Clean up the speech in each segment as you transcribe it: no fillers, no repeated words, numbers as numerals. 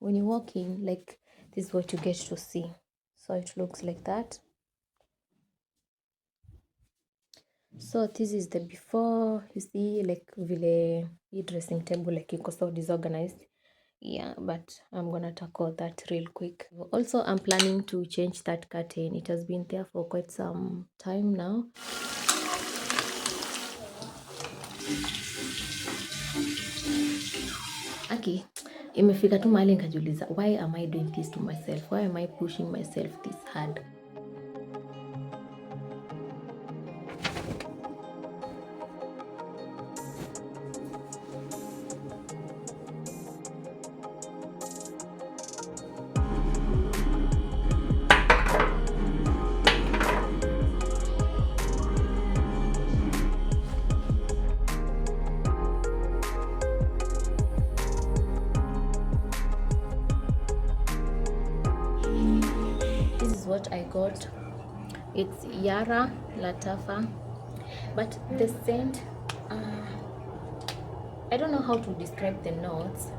when you walk in, like, this is what you get to see. So it looks like that. So this is the before. You see, like, vile dressing table, like, iko so disorganized. Yeah, but I'm gonna tackle that real quick. Also, I'm planning to change that curtain. It has been there for quite some time now. Okay, imefika tu mahali nikajiuliza, why am I doing this to myself? Why am I pushing myself this hard? This is what I got. It's Yara Latafa, but the scent, I don't know how to describe the notes.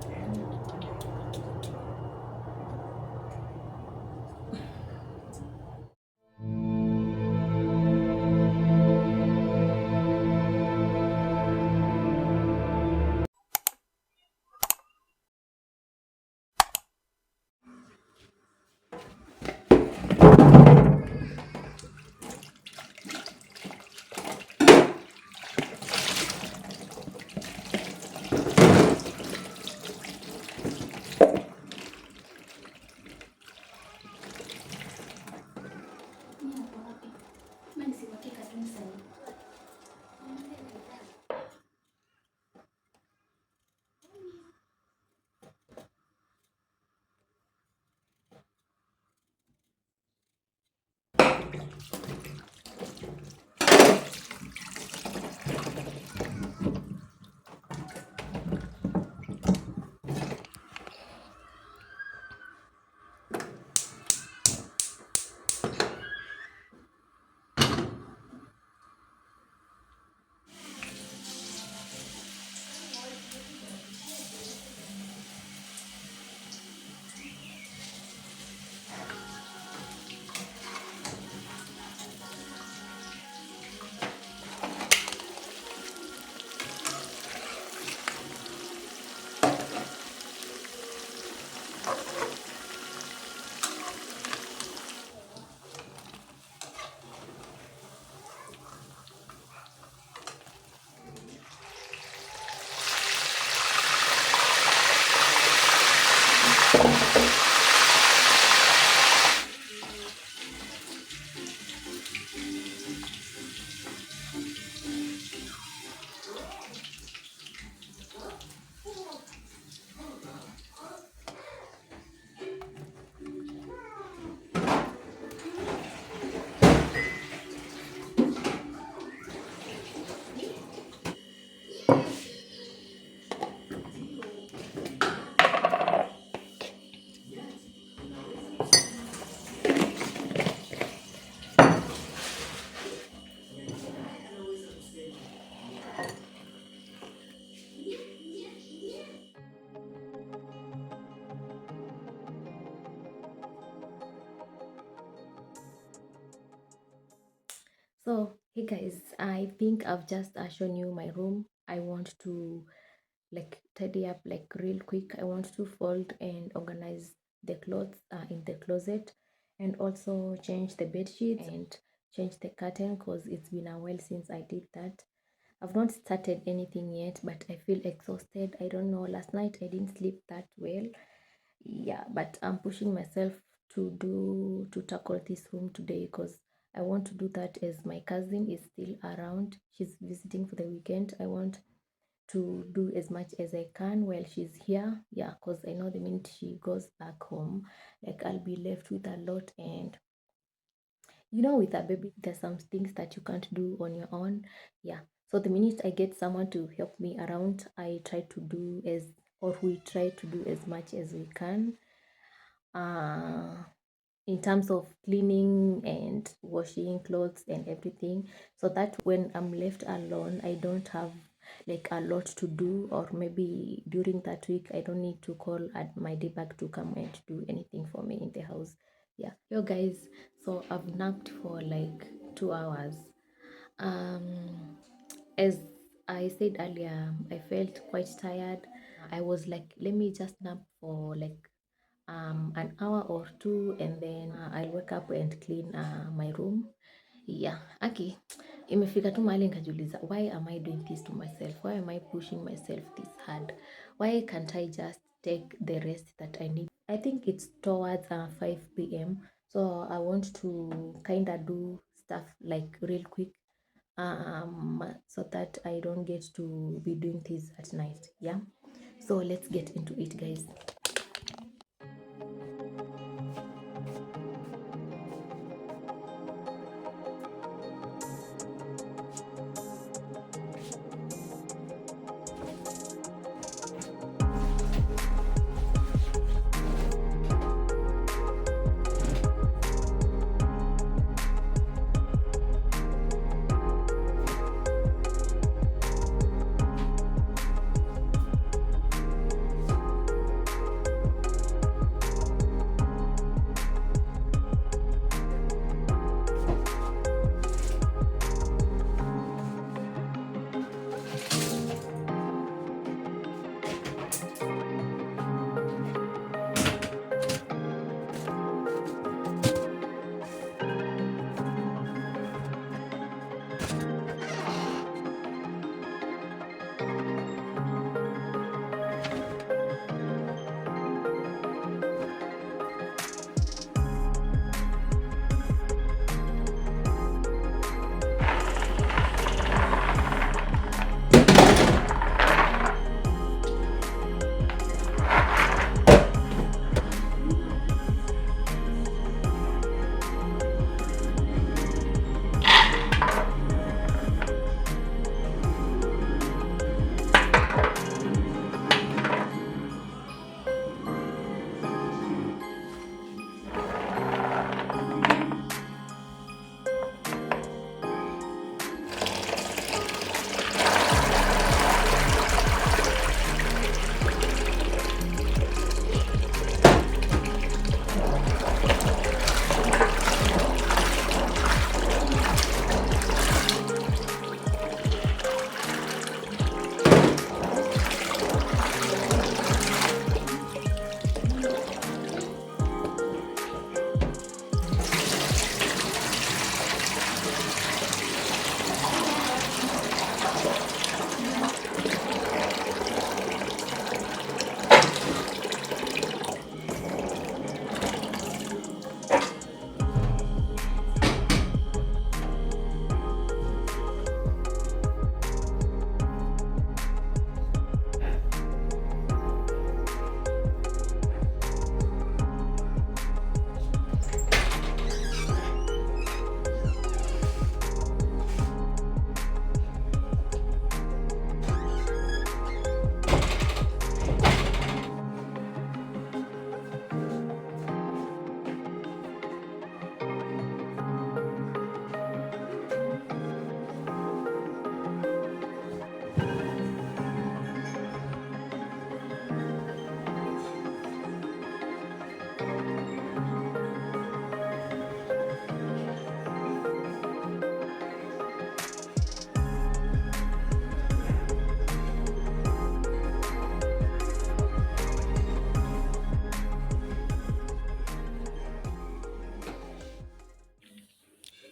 So, hey guys, I think I've just shown you my room. I want to, like, tidy up, like, real quick. I want to fold and organize the clothes in the closet, and also change the bed sheets and change the curtain, because it's been a while since I did that. I've not started anything yet, but I feel exhausted. I don't know, last night I didn't sleep that well. Yeah, but I'm pushing myself to tackle this room today, because I want to do that as my cousin is still around. She's visiting for the weekend. I want to do as much as I can while she's here. Yeah, because I know the minute she goes back home, like, I'll be left with a lot. And with a baby, there's some things that you can't do on your own. Yeah, so the minute I get someone to help me around, I try to do as or we try to do as much as we can, in terms of cleaning and washing clothes and everything, so that when I'm left alone, I don't have like a lot to do, or maybe during that week I don't need to call at my debug to come and do anything for me in the house. Yeah, yo guys, so I've napped for like 2 hours. As I said earlier, I felt quite tired. I was like, let me just nap for like an hour or two, and then I'll wake up and clean my room. Yeah, okay. Imefika tu mahali nikajiuliza, why am I doing this to myself? Why am I pushing myself this hard? Why can't I just take the rest that I need? I think it's towards 5 p.m. So I want to kind of do stuff like real quick, so that I don't get to be doing this at night. Yeah, so let's get into it, guys.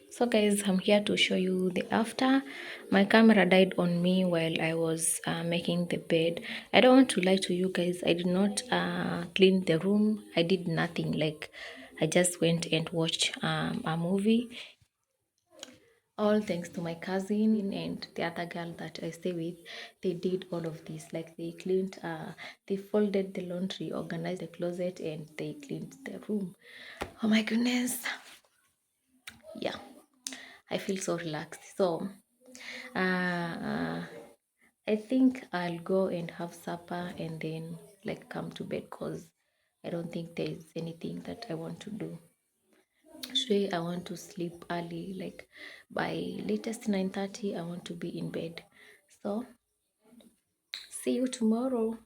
So guys, I'm here to show you the after. My camera died on me while I was making the bed. I don't want to lie to you guys, I did not clean the room. I did nothing. Like, I just went and watched a movie, all thanks to my cousin and the other girl that I stay with. They did all of this. Like, they cleaned, they folded the laundry, organized the closet, and they cleaned the room. Oh my goodness. Yeah, I feel so relaxed. So uh, I think I'll go and have supper and then like come to bed, because I don't think there's anything that I want to do. Today I want to sleep early, like by latest 9:30 I want to be in bed. So See you tomorrow.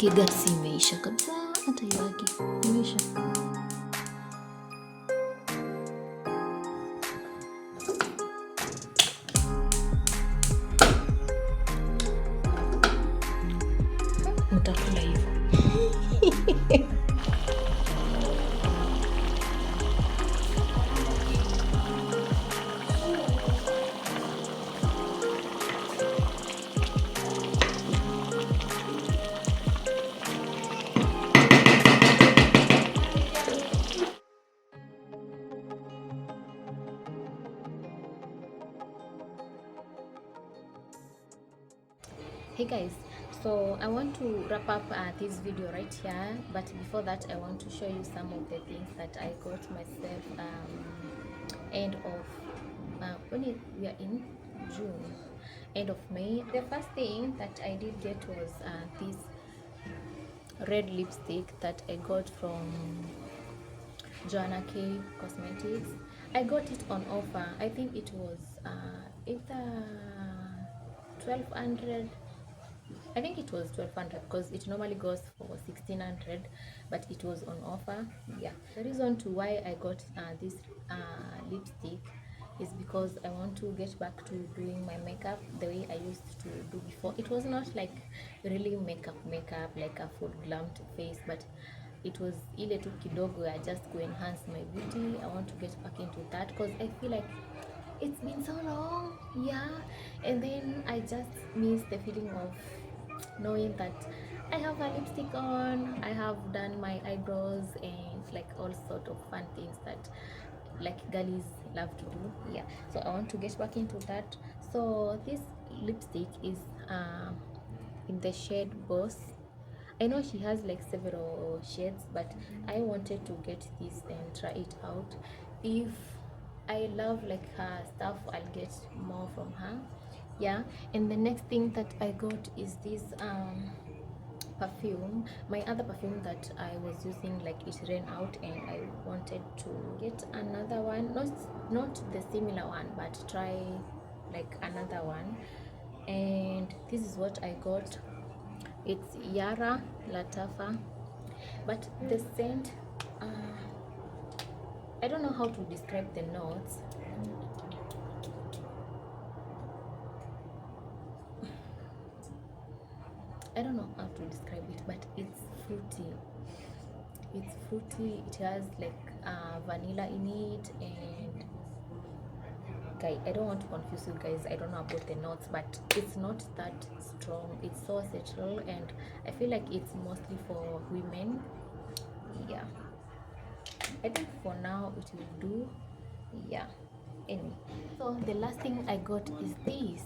Kigasi imeisha kabisa, hata yaki imeisha. Utakula hivyo. Hey guys, so I want to wrap up this video right here, but before that I want to show you some of the things that I got myself end of we are in June, end of May. The first thing that I did get was this red lipstick that I got from Joanna K Cosmetics. I got it on offer. I think it was either 1200. I think it was 1200 because it normally goes for 1600, but it was on offer. Yeah, the reason to why I got this lipstick is because I want to get back to doing my makeup the way I used to do before. It was not like really makeup like a full glammed face, but it was ile tu kidogo just to enhance my beauty. I want to get back into that because I feel like it's been so long. Yeah, and then I just miss the feeling of knowing that I have a lipstick on, I have done my eyebrows and like all sort of fun things that like girlies love to do. Yeah, so I want to get back into that. So this lipstick is in the shade Boss. I know she has like several shades, but I wanted to get this and try it out. If I love like her stuff, I'll get more from her. Yeah, and the next thing that I got is this perfume. My other perfume that I was using, like, it ran out and I wanted to get another one, not the similar one, but try like another one. And this is what I got. It's Yara Latafa, but the scent, I don't know how to describe the notes. I don't know how to describe it, but it's fruity. It's fruity. It has like vanilla in it, and guys, I don't want to confuse you guys. I don't know about the notes, but it's not that strong. It's so subtle, and I feel like it's mostly for women. Yeah, I think for now it will do. Yeah, anyway, so the last thing I got is this.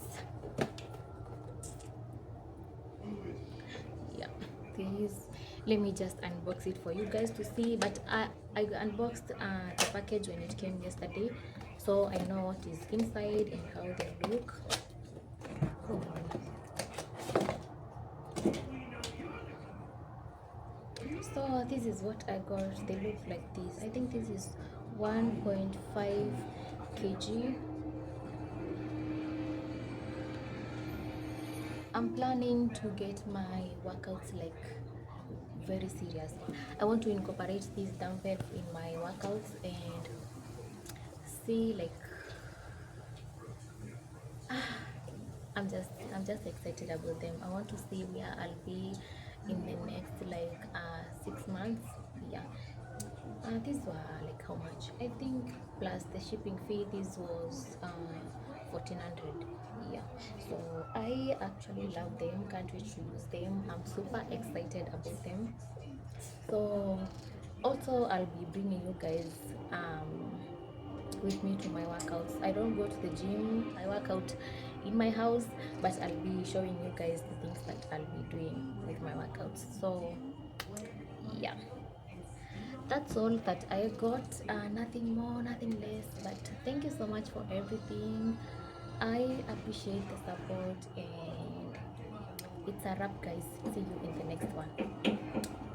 Yeah, this, let me just unbox it for you guys to see. But I unboxed the package when it came yesterday, so I know what is inside and how they look. Oh. So this is what I got. They look like this. I think this is 1.5 kg. I'm planning to get my workouts like very serious. I want to incorporate this dumbbell in my workouts and see like I'm just excited about them. I want to see where I'll be in the next like 6 months. Yeah. These were like how much? I think plus the shipping fee. This was 1400. Yeah. So I actually love them. Can't wait to use them. I'm super excited about them. So also I'll be bringing you guys with me to my workouts. I don't go to the gym. I work out in my house, but I'll be showing you guys the things that I'll be doing with my workouts. So yeah, that's all that I got. Nothing more, nothing less. But thank you so much for everything. I appreciate the support, and it's a wrap, guys. See you in the next one.